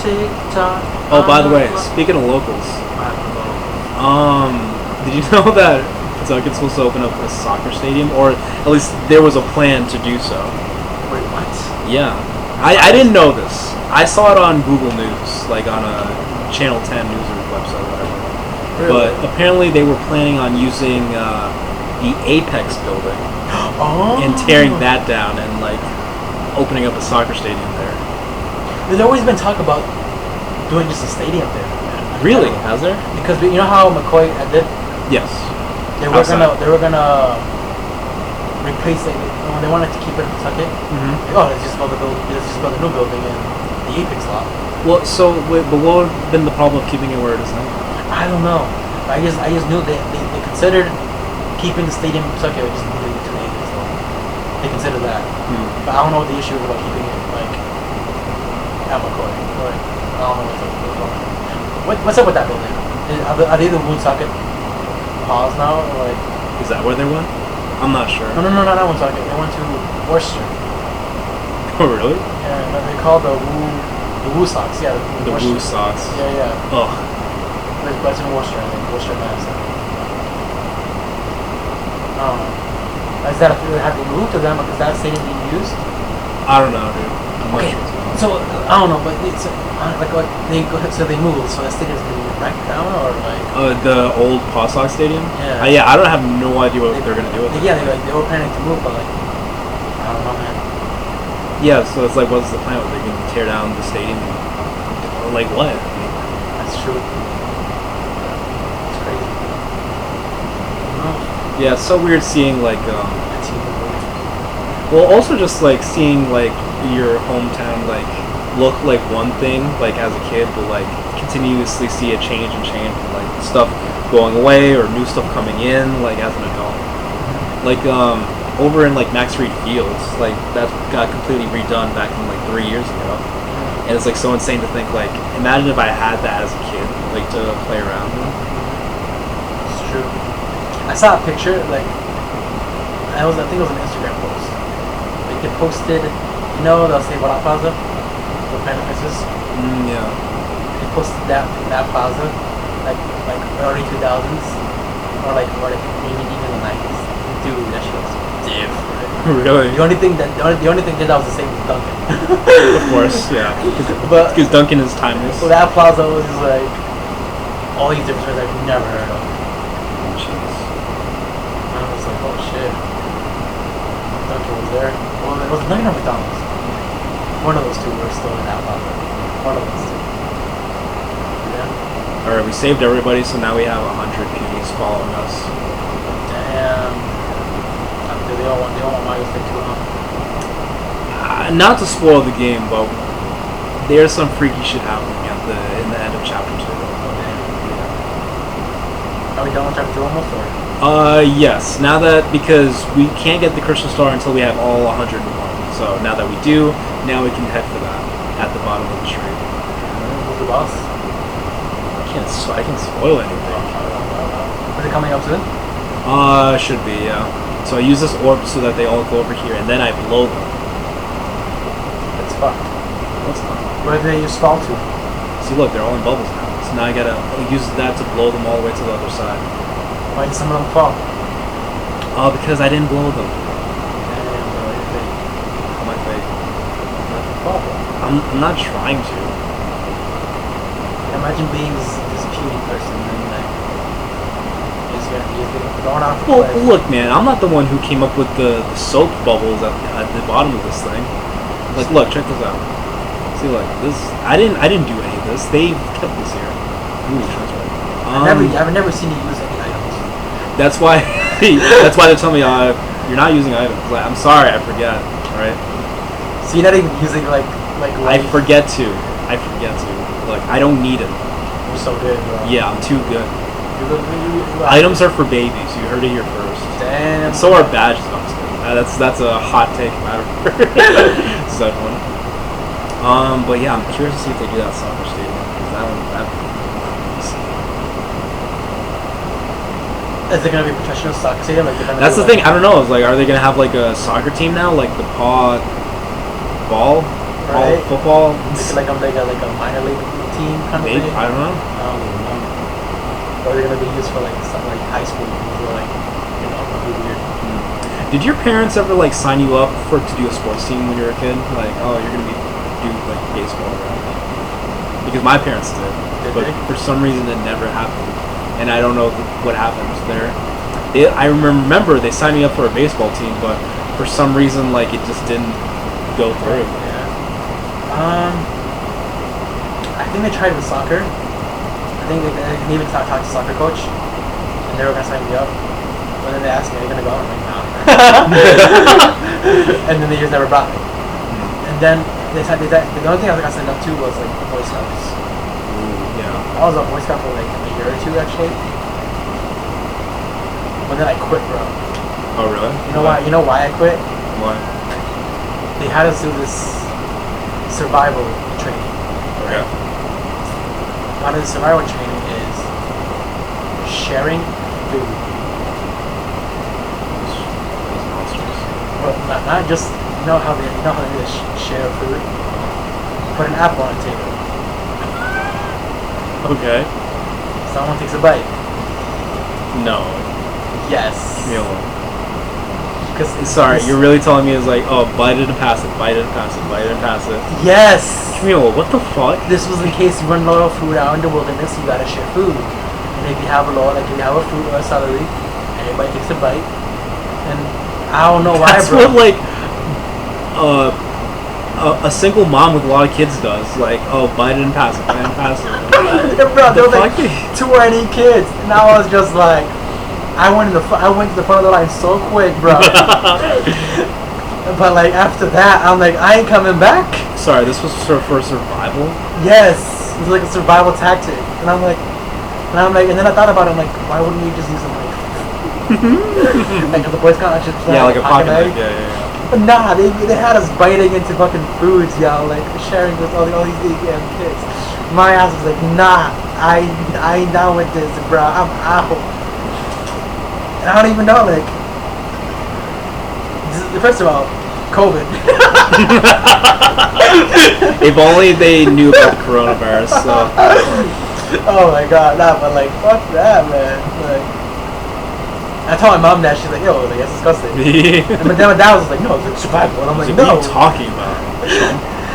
TikTok. Oh, by the way, speaking of locals, did you know that Kentucky's supposed to open up a soccer stadium, or at least there was a plan to do so? Wait, what? Yeah, I didn't know this. I saw it on Google News, like on a Channel 10 news website or whatever. Really? But apparently they were planning on using the Apex building and tearing that down and like opening up a soccer stadium there. There's always been talk about doing just a stadium there. Really? Has there? Because you know how McCoy did? Yes. They were gonna replace it when they wanted to keep it in Kentucky. Mm-hmm. Let's just build a new building in the Apex lot. Well, but what would have been the problem of keeping it where it is now? I don't know. I just knew they considered keeping the stadium in Kentucky or just moving it to the Apex lot. They considered that. But I don't know what the issue is about keeping it like at McCoy. Like, I don't know what's up. What's up with that building? Are they the Woonsocket pause now? Or like, is that where they went? I'm not sure. No, not Woonsocket. They went to Worcester. Oh, really? Yeah, they call the Woo Sox. Yeah, the Woo Sox. Yeah. Oh. But it's in Worcester, I think. Worcester, Mass. I don't know. Have they moved to them? Is that stadium being used? I don't know, dude. Okay. So I don't know, but it's so they moved. So that stadium's been wrecked down, or like the old Paw Sox Stadium. Yeah. I don't have no idea what they're gonna do with it. Yeah, they were planning to move, but like I don't know, man. Yeah, so it's like, what's the plan? Are they gonna tear down the stadium? Or like what? That's true. It's crazy. Yeah, it's so weird seeing like well, also just like seeing like your hometown like look like one thing like as a kid, but like continuously see a change and like stuff going away or new stuff coming in like as an adult. Like over in like Max Reed Fields, like that got completely redone back in like 3 years ago, and it's like so insane to think like imagine if I had that as a kid like to play around with. It's true. I saw a picture like I think it was an Instagram post. Like they posted, you know, they'll say Bala Plaza, the Paralysis. Yeah. They posted that plaza, like early 2000s, or maybe even the 90s. Dude, that shit was different. Really? The only thing that was the same was Duncan. Of course, yeah. Because Duncan is timeless. So that plaza was just like all these different stores I've never heard of. Jeez. I was like, oh shit. Duncan was there. Well, it was Duncan or McDonald's. One of those two were still in that plaza. One of those two. Yeah. Alright, we saved everybody, so now we have 100 PDs following us. Damn. They all want Mario to too, huh? Not to spoil the game, but there's some freaky shit happening in the end of chapter 2. Are we done with chapter 2 almost, or? Yes. Now that, because we can't get the Crystal Star until we have all 101. So now that we do, now we can head for that at the bottom of the tree. Who's the boss? I can't spoil anything. Is it coming up soon? Should be, yeah. So I use this orb so that they all go over here, and then I blow them. That's fucked. What's not? Where do they use fall to? See, look, they're all in bubbles now. So now I gotta use that to blow them all the way to the other side. Why did some of them fall? Because I didn't blow them. Damn, bro, you're fake. How am I fake? Fall, bro. I'm not trying to. Imagine being this puny person and like he's gonna going out. Well, look, man, I'm not the one who came up with the soap bubbles at the bottom of this thing. Like, look, check this out. See, like this. I didn't do any of this. They kept this here. Ooh, I've never seen you use any items. That's why. That's why they tell me you're not using items. Like, I'm sorry, I forget. All right. So you're not even using like. I forget to. Like, I don't need it. You're so good, bro. Yeah, I'm too good. Items are for babies. You heard it here first. Damn. And so are badges. No, I'm just kidding. That's a hot take matter. Said one. But yeah, I'm curious to see if they do that soccer stadium. Is it gonna be a professional soccer stadium? Like that's the thing. I don't know. It's like, are they gonna have like a soccer team now, like the paw ball Right? football. Like a minor league team kind of Maybe, thing. I don't know. I don't even know. Or they're gonna be used for like something like high school or like it'll be weird. Did your parents ever like sign you up to do a sports team when you were a kid? Like, oh, you're gonna do like baseball, right? Because my parents did, but for some reason it never happened, and I don't know what happened there. I remember they signed me up for a baseball team, but for some reason like it just didn't go through. Yeah. I think they tried with soccer. I think they even talked to soccer coach, and they were gonna sign me up. But then they asked me, "Are you gonna go?" I'm like, "No." And then they just never brought me. And then the only thing I got signed up to was like Boy Scouts. Yeah. I was a Boy Scout for like a year or two actually. But then I quit, bro. Oh really? You know why I quit? Why? They had us do this survival training. Right? Yeah. Part of the survival training is sharing food. But not just you know how they share food. Put an apple on the table. Okay. Someone takes a bite. No. Yes. Camilo. Sorry, you're really telling me it's like, oh, bite it and pass it, bite it and pass it, bite it and pass it. Yes. Camilo, what the fuck? This was in case you run low of food out in the wilderness. You gotta share food. And if you have a fruit or a celery, everybody takes a bite. And I don't know why, That's bro. what like a single mom with a lot of kids does. Like, oh, bite it and pass it, bite it and pass it. Bro, there was like 20 kids, and I was just like, I went to the front of the line so quick, bro. But like after that, I'm like, I ain't coming back. Sorry, this was for survival. Yes, it was like a survival tactic, and I'm like, and then I thought about it. I'm like, why wouldn't we just use a knife? Like if the Boy Scout actually like a pocket knife. Yeah. But nah, they had us biting into fucking foods, y'all, like sharing with all these damn kids. My ass was like, nah, I ain't down with this, bro. I'm out. And I don't even know, like, first of all, COVID. If only they knew about the coronavirus. So. Oh my god, nah, but like, fuck that, man. Like, I told my mom that, she's like, yo, like, that's disgusting. But then my dad was like, no, it's like survival. And I'm like, no. What are you talking about?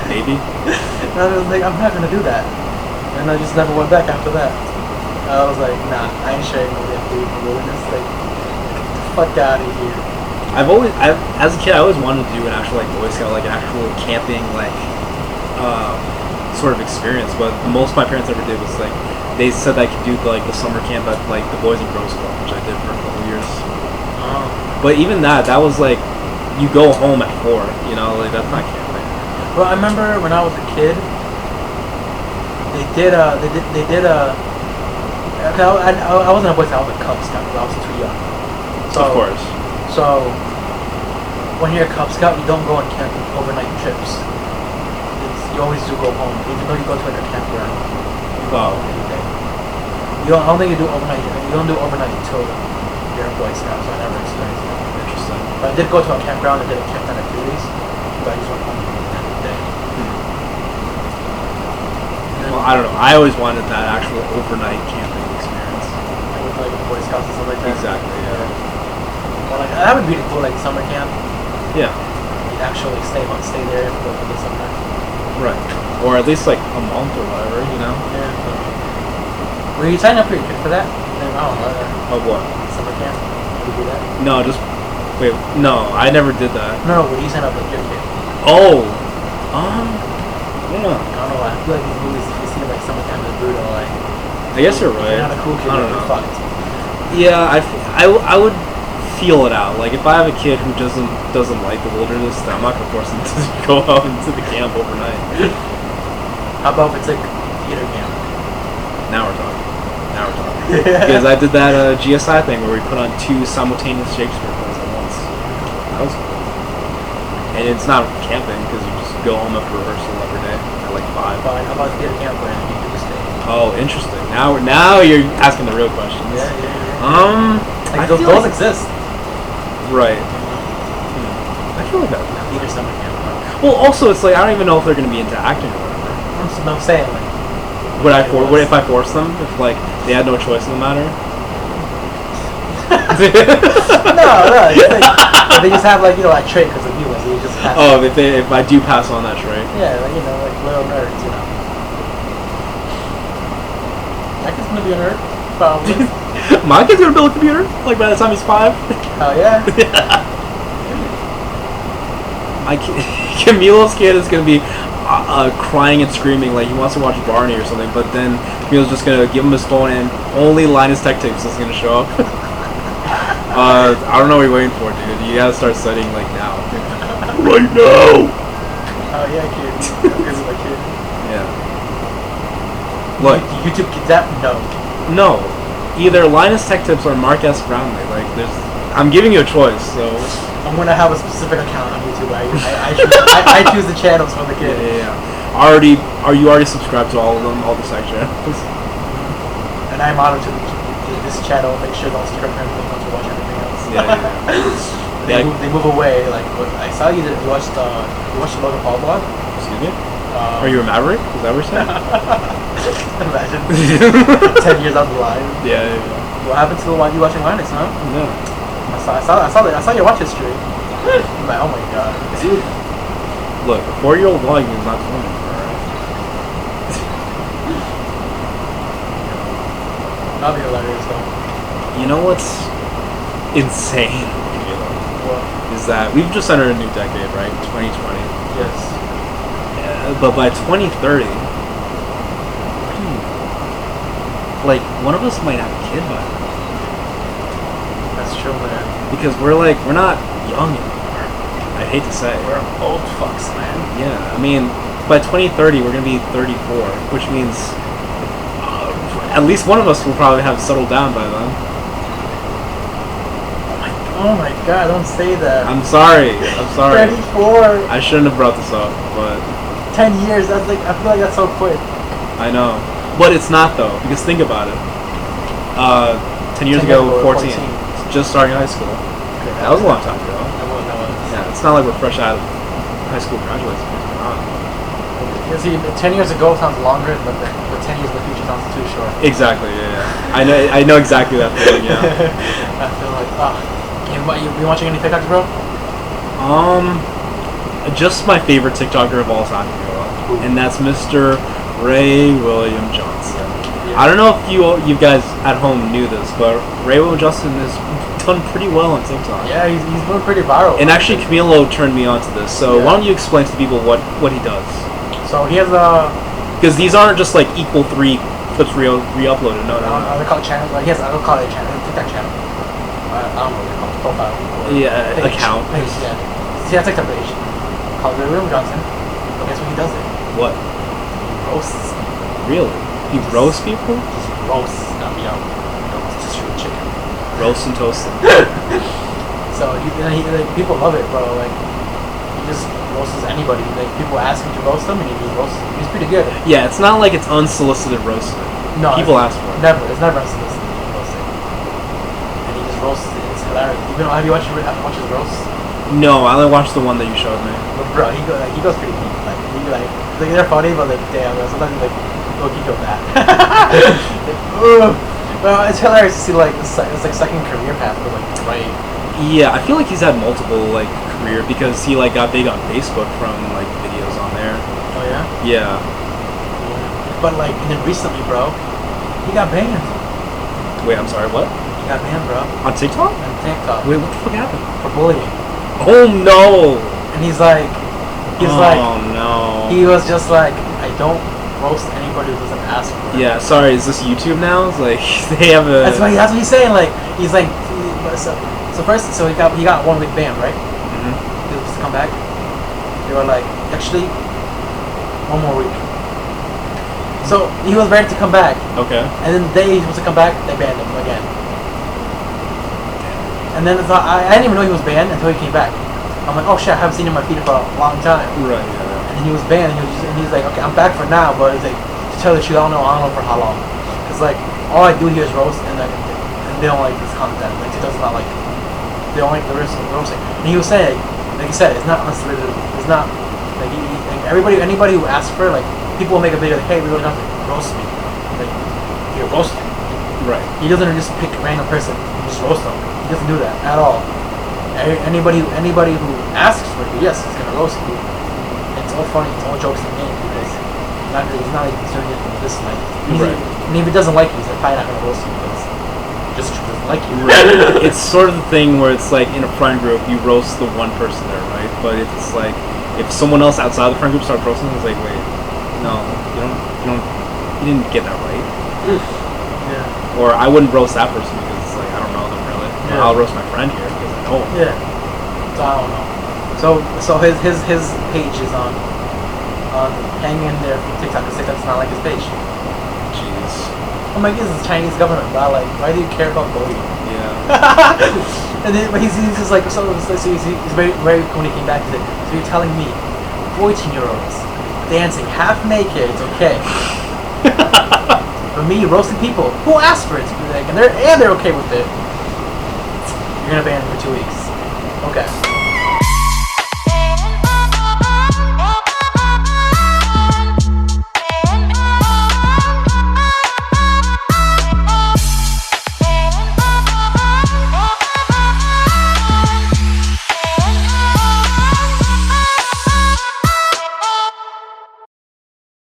Maybe. And I was like, I'm not gonna do that. And I just never went back after that. I was like, nah, I ain't sharing no damn food in the wilderness. Like, get the fuck out of here. As a kid, I always wanted to do an actual like Boy Scout, like an actual camping like sort of experience. But the most my parents ever did was like they said I could do like the summer camp at like the Boys and Girls Club, which I did for a couple years. Oh. But even that was like you go home at 4, you know, like that's not camping. Well, I remember when I was a kid, they did I wasn't a Boy Scout, I was a Cub Scout because I was too young. So, of course. So when you're a Cub Scout, you don't go on camping overnight trips. You always do go home, even though you go to like a campground. Wow. I don't think you do overnight. You don't do overnight until you're a Boy Scout. So I never experienced that. Interesting. But I did go to a campground and did a campground activities. But I just went home that day. Well, I don't know. I always wanted that actual overnight camping experience. With like Boy Scouts and stuff like that. Exactly. Yeah. Well, like that would be cool, like summer camp. Yeah. You'd actually stay there for the summer. Right. Or at least like a month or whatever, you know. Yeah. Were you signing up for your kid for that? I don't know. Of what? Summer camp? Did you do that? No, just wait. No, I never did that. No, would you sign up with your kid? Oh. I don't know. I don't know. I feel like these movies, you see like summer camp is brutal. Like, I guess you're right. You're not a cool kid. I don't You're know. fucked. Yeah, I would feel it out. Like if I have a kid who doesn't like the wilderness, then I'm not gonna force him to go out into the camp overnight. How about if it's like theater camp? Now we're talking. Because I did that GSI thing where we put on 2 simultaneous Shakespeare plays at once. That was cool. And it's not camping because you just go home after rehearsal every day at like 5. Fine. How about theater camp where you do stay? Oh, interesting. Now you're asking the real questions. Yeah. Like those like, exist. Right. I feel like that. Theater summer camp. Well, also it's like I don't even know if they're gonna be into acting or whatever. I'm saying like. Would if I force them? If like they had no choice in the matter? No. Like, they just have like a trait because of you. Like they just. Pass Oh, if I do pass on that trait. Yeah, like like little nerds, That kid's gonna be a nerd, probably. My kid's gonna build a computer. Like by the time he's 5. Oh yeah. Camilo's kid is gonna be crying and screaming like he wants to watch Barney or something, but then Camilo's just gonna give him his phone and only Linus Tech Tips is gonna show up. I don't know what you're waiting for, dude. You gotta start studying like now. Right now. Oh yeah, kid. Because of my kid. Yeah. Look. YouTube kids that? No. Either Linus Tech Tips or Mark S. Brownlee. Like I'm giving you a choice, so. I'm gonna have a specific account on YouTube. I choose the channels for the kid. Yeah. Are you already subscribed to all of them, all the side channels? And I monitor this channel, make sure don't subscribe to everything else, watch everything else. Yeah. They move away. Like I saw you watched the Logan Paul vlog. Excuse me. Are you a Maverick? Is that what you're saying? Imagine 10 years down the line. Yeah. What happened to you watching Linus, huh? No. I saw your watch history. I'm like, oh my god. Look, a 4-year-old vlogging is not fun, alright? That'll be hilarious though. You know what's insane, What? is that we've just entered a new decade, right? 2020. Yes. But by 2030, like, one of us might have a kid by then. That's true, man. Because we're not young anymore. I hate to say. We're old fucks, man. Yeah, I mean, by 2030, we're going to be 34, which means at least one of us will probably have settled down by then. Oh my god, don't say that. I'm sorry. 34. I shouldn't have brought this up, but 10 years, that's like, I feel like that's so quick. I know. But it's not, though, because think about it. 10 years ago, 14. Just starting high school. Okay, that was a long time ago. Yeah, it's not like we're fresh out of high school graduates. You see, 10 years ago sounds longer, but 10 years in the future sounds too short. Exactly, yeah. I know exactly that feeling, yeah. I feel like, you been watching any TikToks, bro? Just my favorite TikToker of all time, and that's Mr. Ray William Johnson. I don't know if you guys at home knew this, but Ray William Johnson has done pretty well on TikTok. Yeah, he's been pretty viral. And actually, Camilo turned me on to this. So why don't you explain to people what he does? So he has a. Because these aren't just like equal 3 clips re-uploaded. No. They call it channel. Like, he has. I don't call it a channel. TikTok channel. I don't know what they call it. Profile. Yeah, page. account. Page. Yeah. He has TikTok page called Ray William Johnson. But guess what he does it? What? He roasts. Really? He roasts people? Just roasts. Just shoot chicken. Roast and toast them. So he like, people love it, bro. Like he just roasts anybody. Like people ask him to roast them, and he just roasts. He's pretty good. Yeah, it's not like it's unsolicited roasting. No, people ask for it. Never. It's never unsolicited roasting. And he just roasts it. It's hilarious. Have you watched his roast? No, I only watched the one that you showed me. But bro, he goes pretty deep. Like they're funny, but like damn, sometimes like he go bad. Well, it's hilarious to see like it's like second career path for like Ray. Yeah, I feel like he's had multiple like career because he like got big on Facebook from like videos on there. Oh yeah. Yeah. But like, and then recently, bro, he got banned. Wait, I'm sorry. What? He got banned, bro. On TikTok? On TikTok. Wait, what the fuck happened? For bullying. Oh no! And he's like, oh no. He was just like, I don't roast anybody who doesn't ask for it. Yeah, sorry, is this YouTube now? It's like they have a. That's what he's saying. Like he's like, so he got 1 week ban, right? Mm-hmm. He was to come back. They were like, actually, 1 more week. So he was ready to come back. Okay. And then he was supposed to come back. They banned him again. And then I didn't even know he was banned until he came back. I'm like, oh shit, I haven't seen him on my feed for a long time. Right. Yeah. And he was banned, and he's like, okay, I'm back for now, but he's like, to tell the truth, I don't know for how long. Cause like, all I do here is roast, and they don't like this content. Like, it does not like, they don't like the roasting. And he was saying, like he said, it's not unsolicited, it's not anybody who asks for it, like, people will make a video like, hey, we really nothing, roast me. Like, you're roasting. Right. He doesn't just pick a random person and just roast them. He doesn't do that at all. Anybody who asks for it, yes, he's gonna roast you. It's all funny, it's all jokes and games because he's not even doing it from this night. Right. And if he doesn't like you, he's probably not gonna roast you because he just doesn't like you. Right. It's sort of the thing where it's like in a friend group, you roast the one person there, right? But it's like if someone else outside the friend group starts roasting, it's like, wait, no, you didn't get that right. Yeah. Or I wouldn't roast that person because it's like I don't know them really. Yeah. I'll roast my friend here because I know him. Yeah. So I don't know. So his page is on hanging in there from TikTok because TikTok's not like his page. Jeez. I'm like, this is the Chinese government, but like, why do you care about bullying? Yeah. And then, but he's just like, so he's very, very, when he came back, he said, so you're telling me 14-year-olds dancing half naked, it's okay. For me, roasting people who asked for it, and they're okay with it. You're gonna ban him for 2 weeks. Okay.